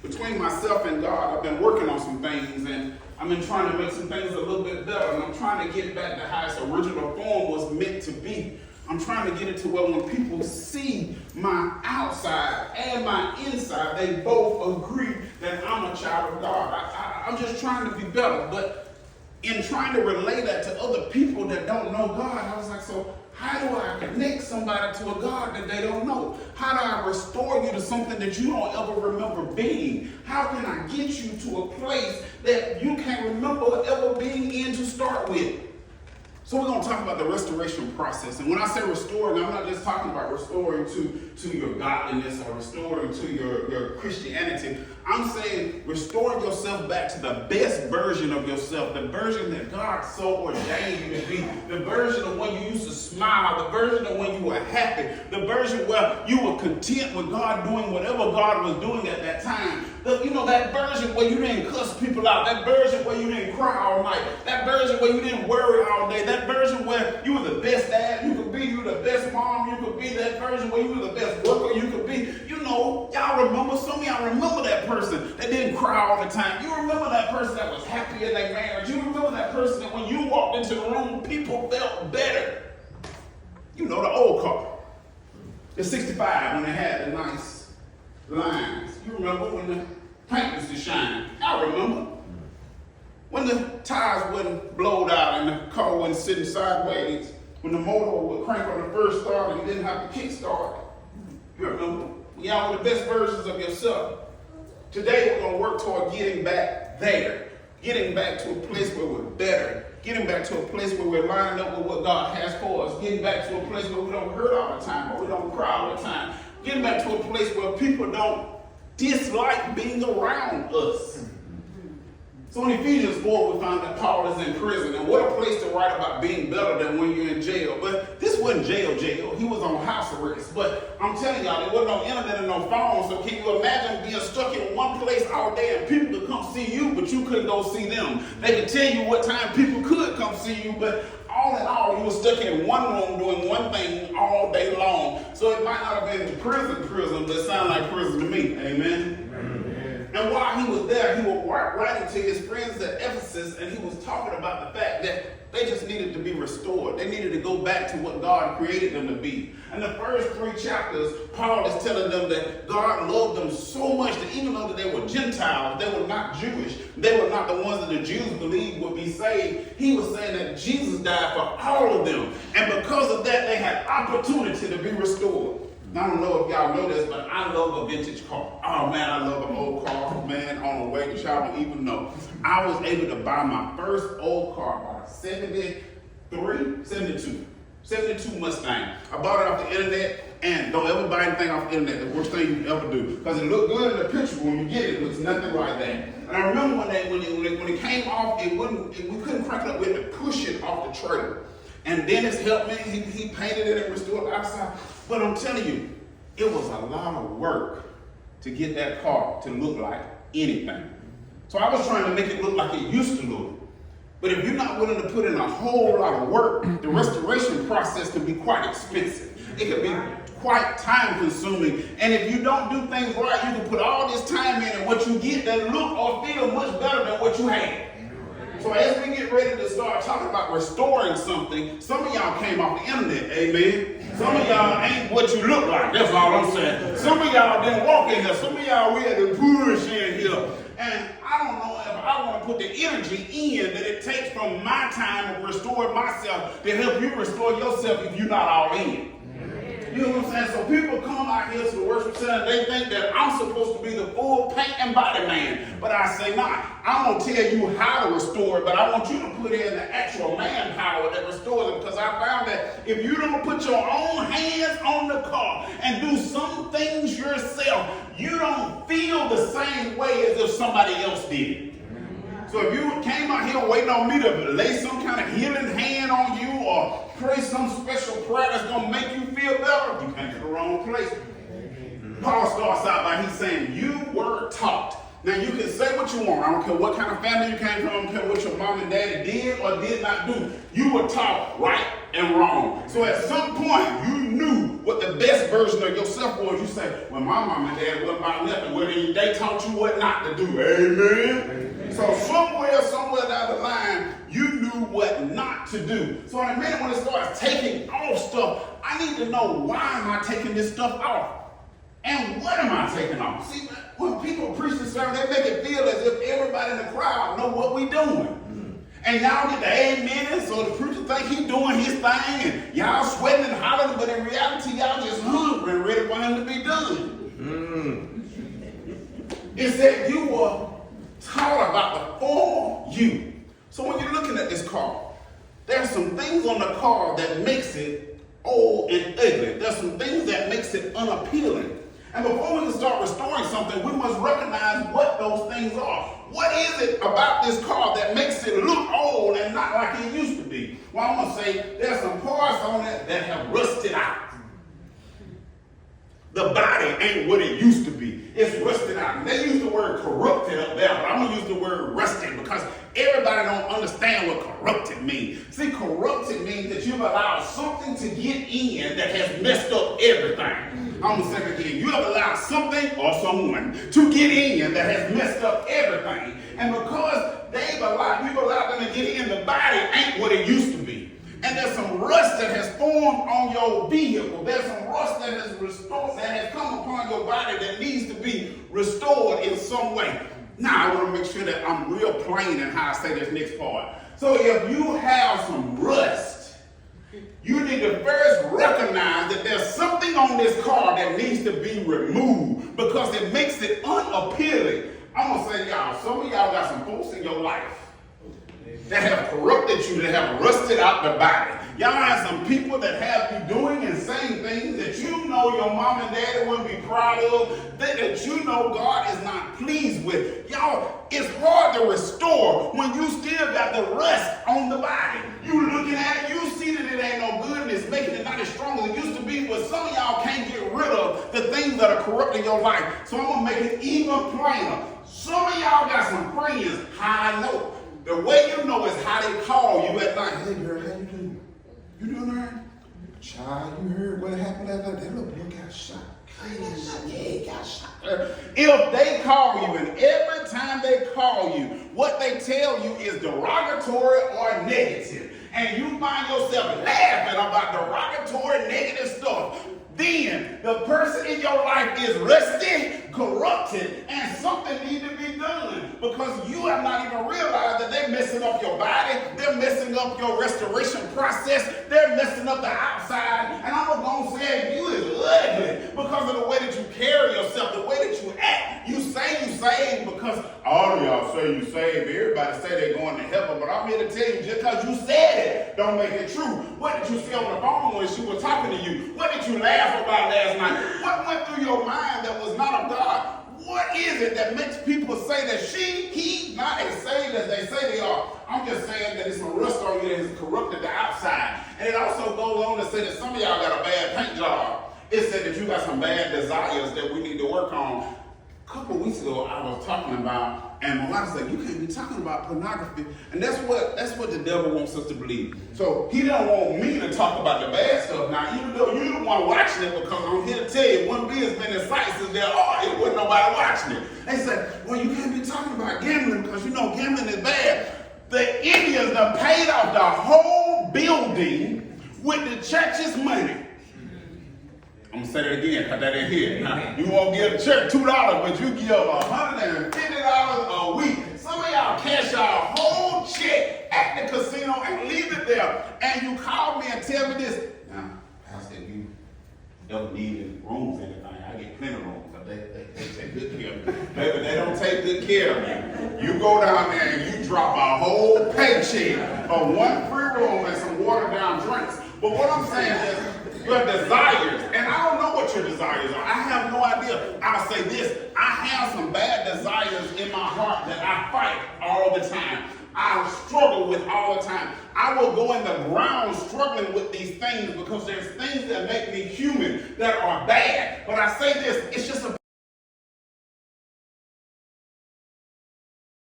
Between myself and God, I've been working on some things, and I've been trying to make some things a little bit better, and I'm trying to get it back to how its original form was meant to be. I'm trying to get it to where when people see my outside and my inside, they both agree that I'm a child of God. I'm just trying to be better, but in trying to relay that to other people that don't know God, I was like, so how do I connect somebody to a God that they don't know? How do I restore you to something that you don't ever remember being? How can I get you to a place that you can't remember ever being in to start with? So we're going to talk about the restoration process. And when I say restoring, I'm not just talking about restoring to your godliness or restoring to your Christianity. I'm saying restoring yourself back to the best version of yourself, the version that God so ordained you to be, the version of when you used to smile, the version of when you were happy, the version where you were content with God doing whatever God was doing at that time. That version where you didn't cuss people out, that version where you didn't cry all night, that version where you didn't worry all day, that version where you were the best dad you could be, you were the best mom you could be, that version where you were the best worker you could be. Y'all remember, some of y'all remember that person that didn't cry all the time. You remember that person that was happy in their marriage. You remember that person that when you walked into the room, people felt better. The old car. The 65 when they had the nice lines. You remember when the paint used to shine. I remember. When the tires wasn't blowed out and the car wasn't sitting sideways. When the motor would crank on the first start and you didn't have to kick start. You remember? Y'all were the best versions of yourself. Today we're going to work toward getting back there. Getting back to a place where we're better. Getting back to a place where we're lining up with what God has for us. Getting back to a place where we don't hurt all the time or we don't cry all the time. Getting back to a place where people don't dislike being around us. So in Ephesians 4, we found that Paul is in prison. And what a place to write about being better than when you're in jail. But this wasn't jail. He was on house arrest. But I'm telling y'all, there wasn't no internet and no phone. So can you imagine being stuck in one place all day and people could come see you, but you couldn't go see them? They could tell you what time people could come see you, but all in all, you were stuck in one room doing one thing all day long. So it might not have been prison, but it sounded like prison to me. Amen. And while he was there, he was writing to his friends at Ephesus, and he was talking about the fact that they just needed to be restored. They needed to go back to what God created them to be. And the first 3 chapters, Paul is telling them that God loved them so much that even though they were Gentiles, they were not Jewish, they were not the ones that the Jews believed would be saved. He was saying that Jesus died for all of them. And because of that, they had opportunity to be restored. I don't know if y'all know this, but I love a vintage car. Oh man, I love an old car, man, on a way that y'all don't even know. I was able to buy my first old car, about a 72 Mustang. I bought it off the internet, and don't ever buy anything off the internet. The worst thing you can ever do. Because it looked good in the picture, when you get it, it looks nothing like that. And I remember when it came off, we couldn't crank it up, we had to push it off the trailer. And Dennis helped me, he painted it and restored it outside. But I'm telling you, it was a lot of work to get that car to look like anything. So I was trying to make it look like it used to look. But if you're not willing to put in a whole lot of work, the restoration process can be quite expensive. It can be quite time consuming. And if you don't do things right, you can put all this time in and what you get doesn't look or feel much better than what you had. So as we get ready to start talking about restoring something, some of y'all came off the internet, amen? Some of y'all ain't what you look like, that's all I'm saying. Some of y'all didn't walk in here, some of y'all had to push in here. And I don't know if I want to put the energy in that it takes from my time of restoring myself to help you restore yourself if you're not all in. You know what I'm saying? So people come out here to the worship center, they think that I'm supposed to be the full paint and body man. But I say, nah, I'm going to tell you how to restore it, but I want you to put in the actual manpower that restores it, because I found that if you don't put your own hands on the car and do some things yourself, you don't feel the same way as if somebody else did it. So if you came out here waiting on me to lay some kind of healing hand on you or pray some special prayer that's going to make you feel better, you came to the wrong place. Paul starts out by he's saying, you were taught. Now you can say what you want. I don't care what kind of family you came from. I don't care what your mom and daddy did or did not do. You were taught right and wrong. So at some point you knew what the best version of yourself was. You say, well, my mom and dad wasn't about nothing. Well, they taught you what not to do. Amen. So somewhere down the line, you knew what not to do. So in a minute when it starts taking off stuff, I need to know, why am I taking this stuff off? And what am I taking off? See, when people preach the sermon, they make it feel as if everybody in the crowd know what we doing. And y'all get the amen, so the preacher think he doing his thing, and y'all sweating and hollering, but in reality, y'all just hungry and ready for him to be done. It said you were taught about the former you. So when you're looking at this car, there's some things on the car that makes it old and ugly. There's some things that makes it unappealing. And before we can start restoring something, we must recognize what those things are. What is it about this car that makes it look old and not like it used to be? Well, I'm going to say there's some parts on it that have rusted out. The body ain't what it used to be. It's rusted out. And they use the word corrupted up there, but I'm going to use the word rusted because everybody don't understand what corrupted means. See, corrupted means that you've allowed something to get in that has messed up everything. I'm going to say it again. You have allowed something or someone to get in that has messed up everything. And because we've allowed them to get in, the body ain't what it used to be. And there's some rust that has formed on your vehicle. There's some rust that has restored, that has come upon your body that needs to be restored in some way. Now, I want to make sure that I'm real plain in how I say this next part. So if you have some rust, you need to first recognize that there's something on this car that needs to be removed because it makes it unappealing. I'm going to say, y'all, some of y'all got some folks in your life that have corrupted you, that have rusted out the body. Y'all have some people that have you doing and saying things that you know your mom and daddy wouldn't be proud of, that you know God is not pleased with. Y'all, it's hard to restore when you still got the rust on the body. You looking at it, you see that it ain't no good and it's making it not as strong as it used to be, but some of y'all can't get rid of the things that are corrupting your life. So I'm going to make it even plainer. Some of y'all got some friends, how I know. The way you know is how they call you at night. Hey girl, how you doing? You doing all right? Child, you heard what happened last night? That little boy got shot. Yeah, he got shot. If they call you, and every time they call you, what they tell you is derogatory or negative, and you find yourself laughing about derogatory, negative stuff, then the person in your life is rusty, corrupted, and something needs to be done because you have not even realized that they're messing up your body, they're messing up your restoration process, they're messing up the outside, and I'm going to say you is ugly because of the way that you carry yourself, the way that you act. You say you saved because all of y'all say you saved, everybody say they're going to heaven, but I'm here to tell you, just because you said it, don't make it true. What did you say on the phone when she was talking to you? What did you laugh about last night? What went through your mind that was not of God? What is it that makes people say that he not as saved as they say they are? I'm just saying that it's some rust on you that has corrupted the outside. And it also goes on to say that some of y'all got a bad paint job. It said that you got some bad desires that we need to work on. A couple weeks ago, I was talking about, and my wife said, you can't be talking about pornography. And that's what the devil wants us to believe. So he don't want me to talk about the bad stuff. Now, even though you're the one watching it, because I'm here to tell you, wouldn't be as many sites as there are, it wasn't nobody watching it. They said, well, you can't be talking about gambling because you know gambling is bad. The Indians done paid off the whole building with the church's money. I'm going to say that again because that ain't here. Now, you won't give the church $2, but you give $150 a week. Some of y'all cash y'all whole check at the casino and leave it there. And you call me and tell me this. Now, Pastor, you don't need rooms or anything. I get plenty of rooms. They take good care of me. Baby, they don't take good care of me. You go down there and you drop a whole paycheck of one free room and some watered down drinks. But what I'm saying is, your desires, and I don't know what your desires are. I have no idea. I'll say this, I have some bad desires in my heart that I fight all the time. I struggle with all the time. I will go in the ground struggling with these things because there's things that make me human that are bad. But I say this, it's just a